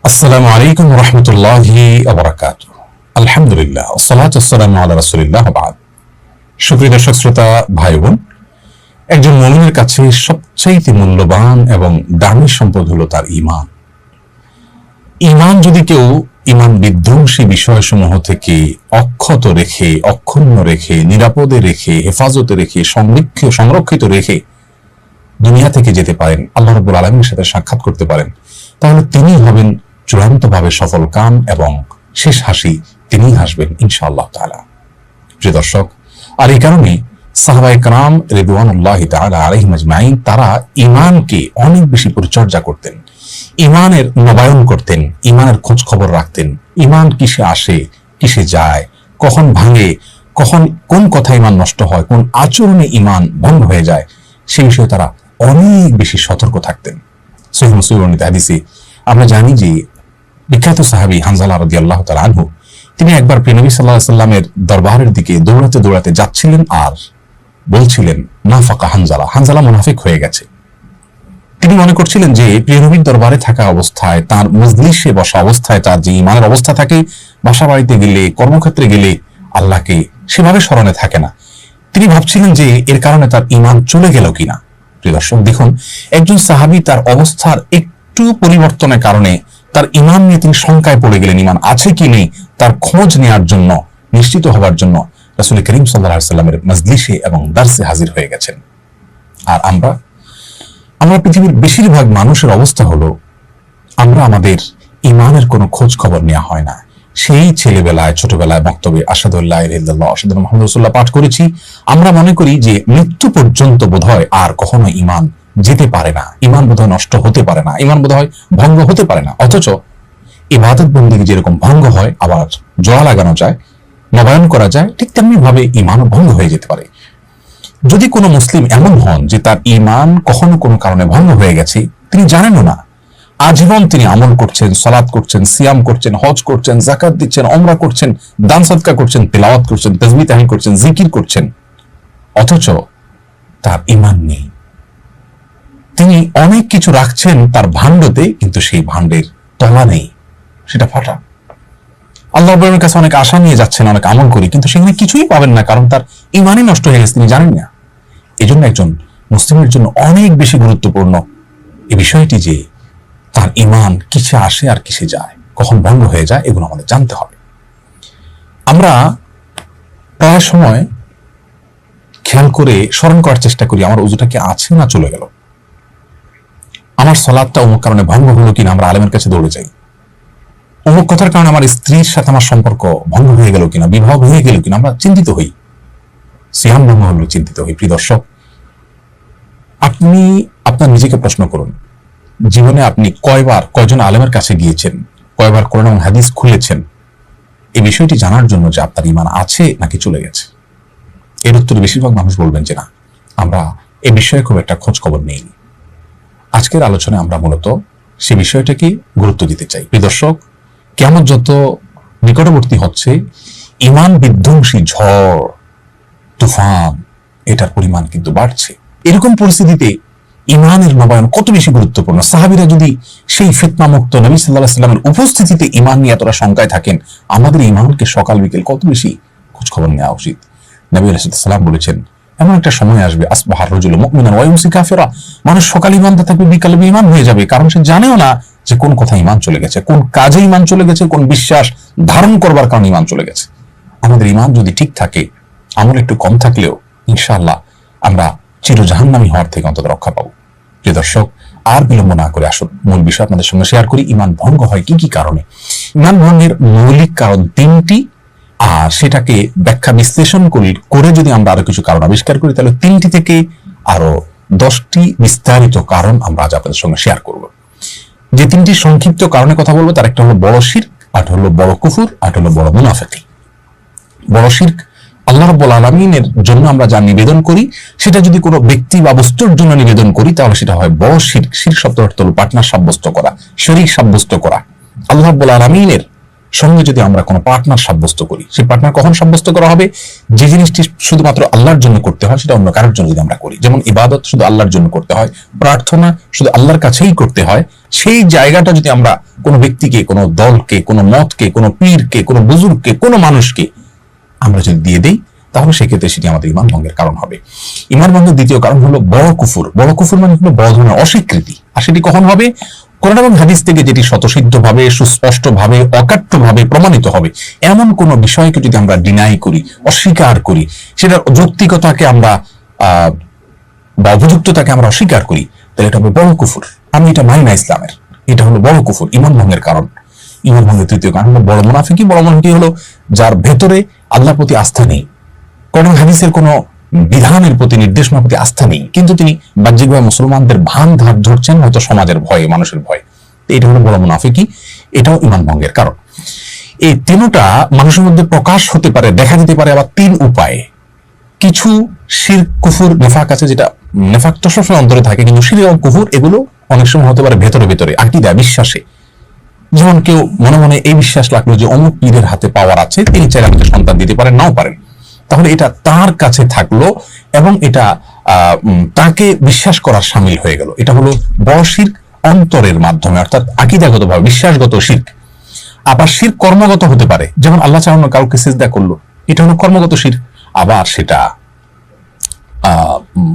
আসসালামু আলাইকুম রহমতুল্লাহি ওয়াবারাকাতুহু। আলহামদুলিল্লাহ ওয়াসসালাতু ওয়াসসালামু আলা রাসূলিল্লাহ ওয়া বা'দ। সুপ্রিয় দর্শক শ্রোতা ভাই বোন, একজন মুমিনের কাছে সবচেয়ে মূল্যবান এবং দামি সম্পদ হলো তার ঈমান। ঈমান যদি কেউ ঈমান বিধ্বংসী বিষয়সমূহ থেকে অক্ষত রেখে, অক্ষুণ্ণ রেখে, নিরাপদে রেখে, হেফাজতে রেখে, সংরক্ষিত রেখে দুনিয়া থেকে যেতে পারেন, আল্লাহ রাব্বুল আলামিনের সাথে সাক্ষাৎ করতে পারেন, তাহলে তিনি হবেন চূড়ান্তভাবে সফল কাম এবং শেষ হাসি তিনিই হাসবেন ইনশাআল্লাহ তাআলা। প্রিয় দর্শক, আর এই কারণে সাহাবায়ে কেরাম রিদওয়ানুল্লাহি তাআলা আলাইহিম আজমাইন তারা ঈমানকে অনেক বেশি পরিচর্যা করতেন, ঈমানের নবায়ন করতেন, ঈমানের খোঁজ খবর রাখতেন। ঈমান কিসে আসে, কিসে যায়, কখন ভাঙে, কখন কোন কথা ঈমান নষ্ট হয়, কোন আচরণে ঈমান ভঙ্গ হয়ে যায়, সেই বিষয়ে তারা অনেক বেশি সতর্ক থাকতেন। সহিহ মুসলিমের হাদিসে আমরা জানি যে বিখ্যাত সাহাবী হানজালা রাদিয়াল্লাহু তাআলা আনহু তিনি একবার প্রিয় নবী সাল্লাল্লাহু আলাইহি সাল্লামের দরবারের দিকে দৌড়াতে দৌড়াতে যাচ্ছিলেন আর বলছিলেন, নাফাকা হানজালা, হানজালা মুনাফিক হয়ে গেছে। তিনি মনে করছিলেন যে প্রিয় নবীর দরবারে থাকা অবস্থায়, তার মজলিসে বসা অবস্থায় তার যে ঈমানের অবস্থা থাকে, বাসা বাড়িতে গেলে, কর্মক্ষেত্রে গেলে আল্লাহকে সেভাবে স্মরণে থাকে না। তিনি ভাবছিলেন যে এর কারণে তার ঈমান চলে গেল কিনা। প্রিয় দর্শক দেখুন, একজন সাহাবী তার অবস্থার একটু পরিবর্তনের কারণে তার ঈমান নিয়ে তিনি শঙ্কায় পড়ে গেলেন, ঈমান আছে কি নেই তার খোঁজ নেওয়ার জন্য, নিশ্চিত হওয়ার জন্য রাসূল করিম সাল্লাল্লাহু আলাইহি ওয়াসাল্লামের মজলিসে এবং দারসে হাজির হয়ে গেছেন। আর আমরা পৃথিবীর বেশিরভাগ মানুষের অবস্থা হলো, আমরা আমাদের ঈমানের কোনো খোঁজ খবর নেওয়া হয় না। সেই ছেলেবেলায়, ছোটবেলায় বক্তব্যে আশহাদু আল্লা ইলাহা ইল্লাল্লাহ আশহাদু আন্না মুহাম্মাদুর রাসূলুল্লাহ পাঠ করেছি, আমরা মনে করি যে মৃত্যু পর্যন্ত বোধহয় আর কখনো ঈমান যেতে পারে না, ঈমান বোধহয় নষ্ট হতে পারে না, ঈমান বোধহয় ভঙ্গ হতে পারে না। অথচ ইবাদত বন্দেগী যেরকম ভঙ্গ হয়, আবার জোড়া লাগানো যায়, নবায়ন করা যায়, ঠিক তেমনি ভাবে ঈমানও ভঙ্গ হয়ে যেতে পারে। যদি কোনো মুসলিম এমন হন যে তার ঈমান কখনো কোনো কারণে ভঙ্গ হয়ে গেছে, তিনি জানেনও না, আজীবন তিনি আমল করছেন, সালাত করছেন, সিয়াম করছেন, হজ করছেন, যাকাত দিচ্ছেন, উমরা করছেন, দান সদকা করছেন, তিলাওয়াত করছেন, তাসবিহ তাহলিল করছেন, জিকির করছেন, অথচ তার ঈমান নেই। তিনি অনেক কিছু রাখছেন তার ভাণ্ডতে, কিন্তু সেই ভাণ্ডের তলা নেই, সেটা ফাটা। আল্লাহ রাব্বুল কাছে অনেক আশা নিয়ে যাচ্ছেন, অনেক আমল করি, কিন্তু সেখানে কিছুই পাবেন না, কারণ তার ঈমানই নষ্ট হয়ে গেছে, তিনি জানেন না। এই জন্য একজন মুসলিমের জন্য অনেক বেশি গুরুত্বপূর্ণ এই বিষয়টি যে তার ঈমান কিসে আসে আর কিসে যায়, কখন ভঙ্গ হয়ে যায়, এগুলো আমাদের জানতে হবে। আমরা প্রায় সময় খেয়াল করে স্মরণ করার চেষ্টা করি, আমার ওযুটা কি আছে না চলে গেল, আমার সালাতটা অমুক কারণে ভঙ্গ হলো কিনা, আমরা আলেমের কাছে দৌড়ে যাই। অমুক কথার কারণে আমার স্ত্রীর সাথে আমার সম্পর্ক ভঙ্গ হয়ে গেল কিনা, বিবাহ হয়ে গেল কিনা, আমরা চিন্তিত হই, সিয়াম ভঙ্গ হলো চিন্তিত হই। প্রিয় দর্শক, আপনি আপনার নিজেকে প্রশ্ন করুন, জীবনে আপনি কয়জন আলেমের কাছে গিয়েছেন, কয়বার কোরআন এবং হাদিস খুলেছেন এই বিষয়টি জানার জন্য যে আপনার ঈমান আছে নাকি চলে গেছে? এর উত্তরে বেশিরভাগ মানুষ বলবেন যে না, আমরা এ বিষয়ে খুব একটা খোঁজ খবর নেইনি। আজকের আলোচনায় আমরা মূলত সে বিষয়টাকে গুরুত্ব দিতে চাই। প্রিয় দর্শক, কিয়ামত যত নিকটবর্তী হচ্ছে, ঈমান বিধ্বংসী ঝড় তুফান এটার পরিমাণ কিন্তু বাড়ছে। এরকম পরিস্থিতিতে ঈমানের নবায়ন কত বেশি গুরুত্বপূর্ণ। সাহাবীরা যদি সেই ফিতনা মুক্ত নবী সাল্লাল্লাহু আলাইহি ওয়াসাল্লামের উপস্থিতিতে ঈমান নিয়ে এতটা শঙ্কায় থাকেন, আমাদের ঈমানকে সকাল বিকেল কত বেশি খোঁজ খবর নেওয়া উচিত। নবী আলাইহিস সালাম বলেছেন, এমন একটা সময় আসবে, আসবাহার রাজুলু মুমিনান ওয়া ইউমসি কাফিরা, মানুষ সকালে ঈমানদার থাকবে, বিকালে বেঈমান হয়ে যাবে, কারণ সে জানেও না যে কোন কথা ঈমান চলে গেছে, কোন কাজে ঈমান চলে গেছে, কোন বিশ্বাস ধারণ করবার কারণে ঈমান চলে গেছে। আমাদের ঈমান যদি ঠিক থাকে, আমল একটু কম থাকলেও ইনশাআল্লাহ আমরা চির জাহান্নামী হওয়ার থেকে অন্তত রক্ষা পাবো। প্রিয় দর্শক, আর বিলম্ব না করে আসুন মূল বিষয় আপনাদের সঙ্গে শেয়ার করি। ঈমান ভঙ্গ হয় কি কি কারণে? ঈমান ভঙ্গের মৌলিক কারণ তিনটি, আর সেটাকে ব্যাখ্যা বিশ্লেষণ করে যদি আমরা আরো কিছু কারণ আবিষ্কার করি, তাহলে 3টি থেকে আরো 10টি বিস্তারিত কারণ আমরা আজ আপনাদের সঙ্গে শেয়ার করব। যে 3টি সংক্ষিপ্ত কারণে কথা বলবো, তার একটা হলো বড় শিরক, আরেকটা হলো বড় কুফর, আরেকটা হলো বড় মুনাফিকি। বড় শিরক, আল্লাহ রাব্বুল আলামিনের জন্য আমরা যা নিবেদন করি, সেটা যদি কোনো ব্যক্তি বা বস্তুর জন্য নিবেদন করি, তাহলে সেটা হয় বড় শিরক। শিরক শব্দের অর্থ হলো পার্টনার সাব্যস্ত করা, শরীক সাব্যস্ত করা। আল্লাহ রাব্বুল আলামিনের সঙ্গে যদি আমরা কোনো পার্টনার সাব্যস্ত করি, সেই পার্টনার কখন সাব্যস্ত করা হবে? যে জিনিসটি শুধুমাত্র আল্লাহর জন্য করতে হয় সেটা অন্য কারোর জন্য যদি আমরা করি, যেমন ইবাদত শুধু আল্লাহর জন্য করতে হয়, প্রার্থনা শুধু আল্লাহর কাছেই করতে হয়, সেই জায়গাটা যদি আমরা কোনো ব্যক্তিকে, কোনো দলকে, কোনো মতকে, কোনো পীরকে, কোনো বুজুর্গকে, কোনো মানুষকে আমরা যদি দিয়ে দেই, তাহলে সেক্ষেত্রে সেটি আমাদের ইমান ভঙ্গের কারণ হবে। ইমান ভঙ্গের দ্বিতীয় কারণ হলো বড় কুফর। বড় কুফর মানে হলো বড় ধরনের অস্বীকৃতি। আর সেটি কখন হবে? কোরআন এবং হাদিস থেকে যেটি স্বতঃসিদ্ধভাবে, সুস্পষ্টভাবে, অকাট্যভাবে প্রমাণিত হবে, এমন কোন বিষয়কে যদি আমরা ডিনাই করি, অস্বীকার করি, সেটার যৌক্তিকতাকে আমরা বা উপযুক্ততাকে আমরা অস্বীকার করি, তাহলে এটা হবে বড় কুফর। আমি এটা মানি না ইসলামের, এটা হলো বড় কুফর, ইমান ভঙ্গের কারণ। ইমান ভঙ্গের তৃতীয় কারণ হলো বড় মুনাফিকি। বড় মুনাফিকি হলো যার ভেতরে আল্লাহর প্রতি আস্থা নেই, কোরআন হাদিসের কোনো বিধানের প্রতি, নির্দেশনার প্রতি আস্থা নেই, কিন্তু তিনি বাহ্যিকভাবে মুসলমানদের ভান ধার ধরছেন, হয়তো সমাজের ভয়ে, মানুষের ভয়ে। এটা হলো বড় মুনাফিকি, এটাও ইমান ভঙ্গের কারণ। এই তিনটা মানুষের মধ্যে প্রকাশ হতে পারে, দেখা দিতে পারে আবার তিন উপায়ে। কিছু শিরক, কুফর, নেফাক আছে, যেটা নেফাক তো সবসময় অন্তরে থাকে, কিন্তু শিরক এবং কুফর এগুলো অনেক সময় হতে পারে ভেতরে ভেতরে, আকীদা, বিশ্বাসে। যেমন কেউ মনে মনে এই বিশ্বাস লাগলো যে অমুক পীরের হাতে পাওয়ার আছে, তিনি চাইলে আমাকে সন্তান দিতে পারেন, নাও পারেন, তাহলে এটা তার কাছে থাকলো এবং এটা তাকে বিশ্বাস করার শামিল হয়ে গেল। এটা হলো বড় শিরক অন্তরের মাধ্যমে, অর্থাৎ আকীদাগত ভাবে বিশ্বাসগত শিরক। আবার শিরক কর্মগত হতে পারে, যেমন আল্লাহ চাহানো কাউকে সিজদা করলো, এটা হলো কর্মগত শিরক। আবার সেটা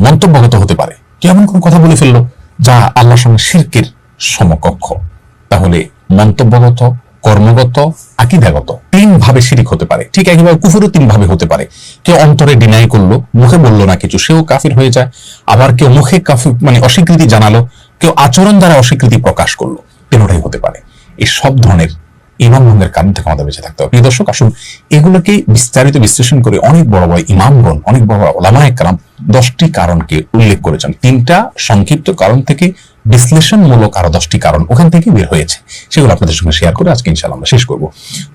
মন্তব্যগত হতে পারে, কেমন কোন কথা বলে ফেললো যা আল্লাহর সঙ্গে শিরকের সমকক্ষ। তাহলে মন্তব্যগত, কর্মগত, আকীদাগত তিন ভাবে শিরক হতে পারে। ঠিক একইভাবে কুফরও তিন ভাবে হতে পারে। কেউ অন্তরে ডিনাই করলো, মুখে বললো না কিছু, সেও কাফির হয়ে যায়। আবার কেউ মুখে কাফির মানে অস্বীকৃতি জানালো, কেউ আচরণ দ্বারা অস্বীকৃতি প্রকাশ করলো, তিনটাই হতে পারে। এই সব ধরনের ইমান ভঙ্গের কারণ থেকে আমাদের বেঁচে থাকতে হবে। প্রিয় দর্শক, আসুন এগুলোকে বিস্তারিত বিশ্লেষণ করে অনেক বড় বড় ইমামগণ, অনেক বড় বড় উলামায়ে কেরাম 10টি কারণকে উল্লেখ করেছেন। 3টা সংক্ষিপ্ত কারণ থেকে বিশ্লেষণমূলক আরো 10টি কারণ ওখান থেকে বের হয়েছে, সেগুলো আপনাদের সঙ্গে শেয়ার করে আজকে ইনশাআল্লাহ আমরা শেষ করব।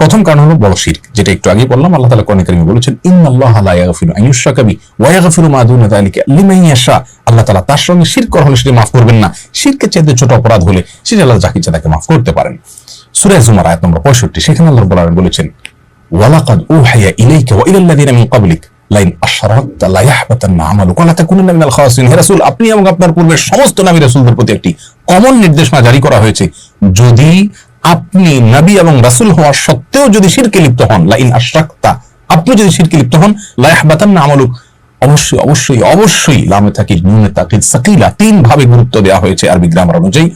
প্রথম কারণ হলো বড় শিরক, যেটা একটু আগে বললাম। আল্লাহ তাআলা কোরআনে কারীমে বলেছেন, ইন্নাল্লাহা লা ইয়াগফিরু আন ইউশরাকা বিহি ওয়া ইয়াগফিরু মা দুনা যালিকা লিমান ইয়াশা। আল্লাহ তাআলা তার সঙ্গে শিরক করা হলে সেটা মাফ করবেন না। শিরকের চাইতে ছোট অপরাধ হলে সেটা আল্লাহ যাকে ইচ্ছা তাকে মাফ করতে পারেন। সূরা জুমার আয়াত নম্বর 65, সেখানে আল্লাহ রাব্বুল আলামিন বলেছেন, ওয়ালাকাদ উহিয়া ইলাইকা ওয়া ইলাল লাযিনা মিন ক্বাবলিক লাইন আশরাকতা লা ইয়াহবাতান্না আমালুকা ওয়া লা তাকুনান্না মিনাল খাসিরিন। হে রাসূল, আপনি এবং আপনার পূর্বের সমস্ত নবী রাসূলদের প্রতি একটি কমন নির্দেশনা জারি করা হয়েছে, যদি আপনি নবী এবং রাসূল হওয়ার সত্ত্বেও যদি শিরকে লিপ্ত হন, লাইন আশরাকতা, আপনি যদি শিরকে লিপ্ত হন, লা ইয়াহবাতান্না আমালুক, অবশ্যই অবশ্যই অবশ্যই, লামে তাকিদ নুনে তাকিদ সাকিলা, তিন ভাবে গুরুত্ব দেওয়া হয়েছে আরবি গ্রামার অনুযায়ী।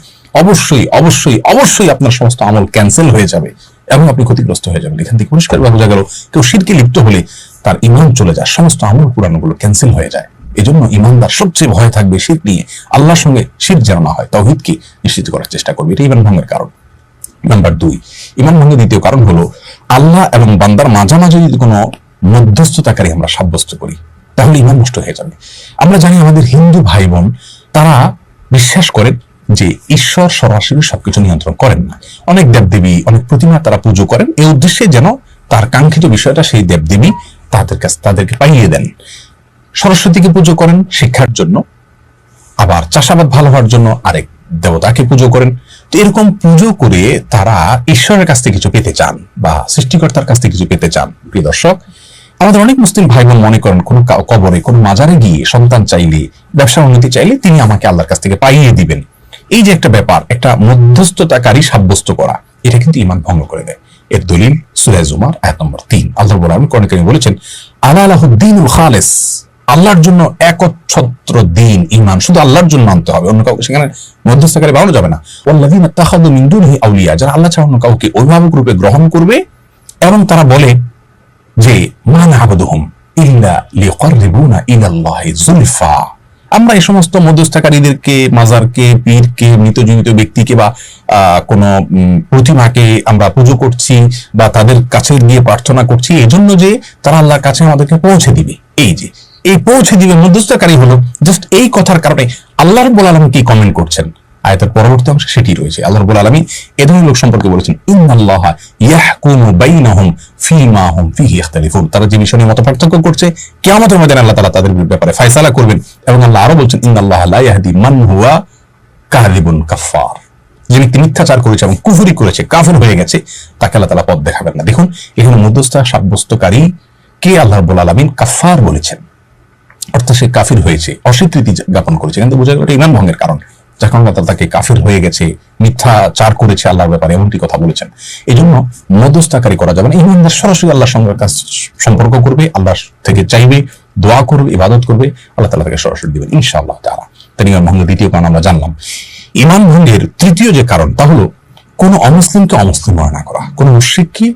অবশ্যই অবশ্যই অবশ্যই আপনার সমস্ত আমল ক্যান্সেল হয়ে যাবে এবং আপনি ক্ষতিগ্রস্ত হয়ে যাবেন। এখান থেকে পরিষ্কারভাবে বোঝা গেল কেউ শিরকে লিপ্ত হলে তার ঈমান চলে যায়, সমস্ত আমল পুরানোগুলো ক্যান্সেল হয়ে যায়। এজন্য ঈমানদার সবচেয়ে ভয় থাকবে শিরক নিয়ে, আল্লাহর সঙ্গে শিরক যেন না হয়, তাওহীদকে নিশ্চিত করার চেষ্টা করবে। এটা ঈমান ভঙ্গের কারণ। নাম্বার 2, ঈমান ভঙ্গের দ্বিতীয় কারণ হলো আল্লাহ এবং বান্দার মাঝামাঝি যদি কোনো মধ্যস্থতাকারী আমরা সাব্যস্ত করি, তাহলে ঈমান নষ্ট হয়ে যাবে। আমরা জানি আমাদের হিন্দু ভাই বোন তারা বিশ্বাস করেন যে ঈশ্বর সরাসরি সবকিছু নিয়ন্ত্রণ করেন না। অনেক দেবদেবী, অনেক প্রতিমা তারা পুজো করেন এই উদ্দেশ্যে যেন তার কাঙ্ক্ষিত বিষয়টা সেই দেবদেবী তাদেরকে পাইয়ে দেন। সরস্বতীকে পুজো করেন শিক্ষার জন্য, আবার চাষাবাদ ভালো হওয়ার জন্য আরেক দেবতাকে পুজো করেন। তো এরকম পুজো করে তারা ঈশ্বরের কাছ থেকে কিছু পেতে চান বা সৃষ্টিকর্তার কাছ থেকে কিছু পেতে চান। প্রিয় দর্শক, আমাদের অনেক মুসলিম ভাই বোন মনে করেন কোন কবরে, কোন মাজারে গিয়ে সন্তান চাইলে, ব্যবসার উন্নতি চাইলে তিনি আমাকে আল্লাহর কাছ থেকে পাইয়ে দিবেন। এই যে একটা ব্যাপার, একটা মধ্যস্থতাকারী সাব্যস্ত করা, এটা কিন্তু ঈমান ভঙ্গ করে দেয়। এর দলিল সূরা জুমার আয়াত নম্বর 3। আল্লাহ রাব্বুল আলামিন কোরআনে কারীমে বলেছেন, আলা লাহুদ্দীনুল খালিস, আল্লাহর জন্য একচ্ছত্র দ্বীন, ঈমান শুধু আল্লাহর জন্য মানতে হবে, অন্য কাউকে সেখানে মধ্যস্থতাকারী বানানো যাবে না। ওয়াল্লাযীনা তাখাযু মিন দুনিহি আউলিয়া, যারা আল্লাহ ছাড়া অন্য কাউকে অভিভাবক রূপে গ্রহণ করবে এবং তারা বলে যে মা না'বুদুহুম ইল্লা লিয়ুকাররিবুনা ইলাল্লাহি যুলফা, আমরা এই সমস্ত মধ্যস্থকারীদেরকে, মাজারকে, পীরকে, মৃত জীবিত ব্যক্তিকে বা কোন প্রতিমাকে আমরা পুজো করছি বা তাদের কাছে গিয়ে প্রার্থনা করছি এজন্য যে তারা আল্লাহর কাছে আমাদেরকে পৌঁছে দিবে। এই যে এই পৌঁছে দিবে মধ্যস্থকারী হলো জাস্ট এই কথার কারণে আল্লাহ রাব্বুল আলামিন কি কমেন্ট করছেন আয়াতের পরবর্তী অংশে সেটি রয়েছে। আল্লাহ রাব্বুল আলামিন এ ধরনের লোক সম্পর্কে বলেছেন, ইন্নাল্লাহা ইয়াহকুমু বাইনাহুম ফীমা হুম ফীহি ইখতালিফুন, তারা যে বিষয় নিয়ে মতপার্থক্য করছে কিয়ামতের ময়দানে আল্লাহ তাআলা তাদের ব্যাপারে ফয়সালা করবেন। এবং আল্লাহ আরো বলছেন, ইন্নাল্লাহা লা ইয়াহদি মান হুয়া কাযিবুন কাফফার, যে ব্যক্তি মিথ্যাচার করেছে এবং কুফরি করেছে, কাফের হয়ে গেছে, তাকে আল্লাহ তাআলা পথ দেখাবেন না। দেখুন এখানে মধ্যস্থতা সাব্যস্তকারী কে আল্লাহ রাব্বুল আলামিন কাফার বলেছেন, অর্থাৎ সে কাফির হয়েছে, অস্বীকৃতি জ্ঞাপন করেছে, কিন্তু বোঝা গেল এটা ঈমান ভঙ্গের কারণ, যার কারণে আল্লাহ তাকে কাফির হয়ে গেছে, মিথ্যাচার করেছে আল্লাহর ব্যাপারে এমনটি কথা বলেছেন। এই জন্য মধ্যস্থতাকারী করা যাবে না। ঈমানদার সরাসরি আল্লাহর সঙ্গে সম্পর্ক করবে, আল্লাহ থেকে চাইবে, দোয়া করবে, ইবাদত করবে, আল্লাহ তাআলা তাকে সরাসরি দিবেন ইনশাআল্লাহ তাআলা। তাই ঈমান ভঙ্গের দ্বিতীয় কারণ আমরা জানলাম। ঈমান ভঙ্গের তৃতীয় যে কারণ তা হলো কোন অমুসলিমকে অমুসলিম মনে না করা, কোন মুশরিককে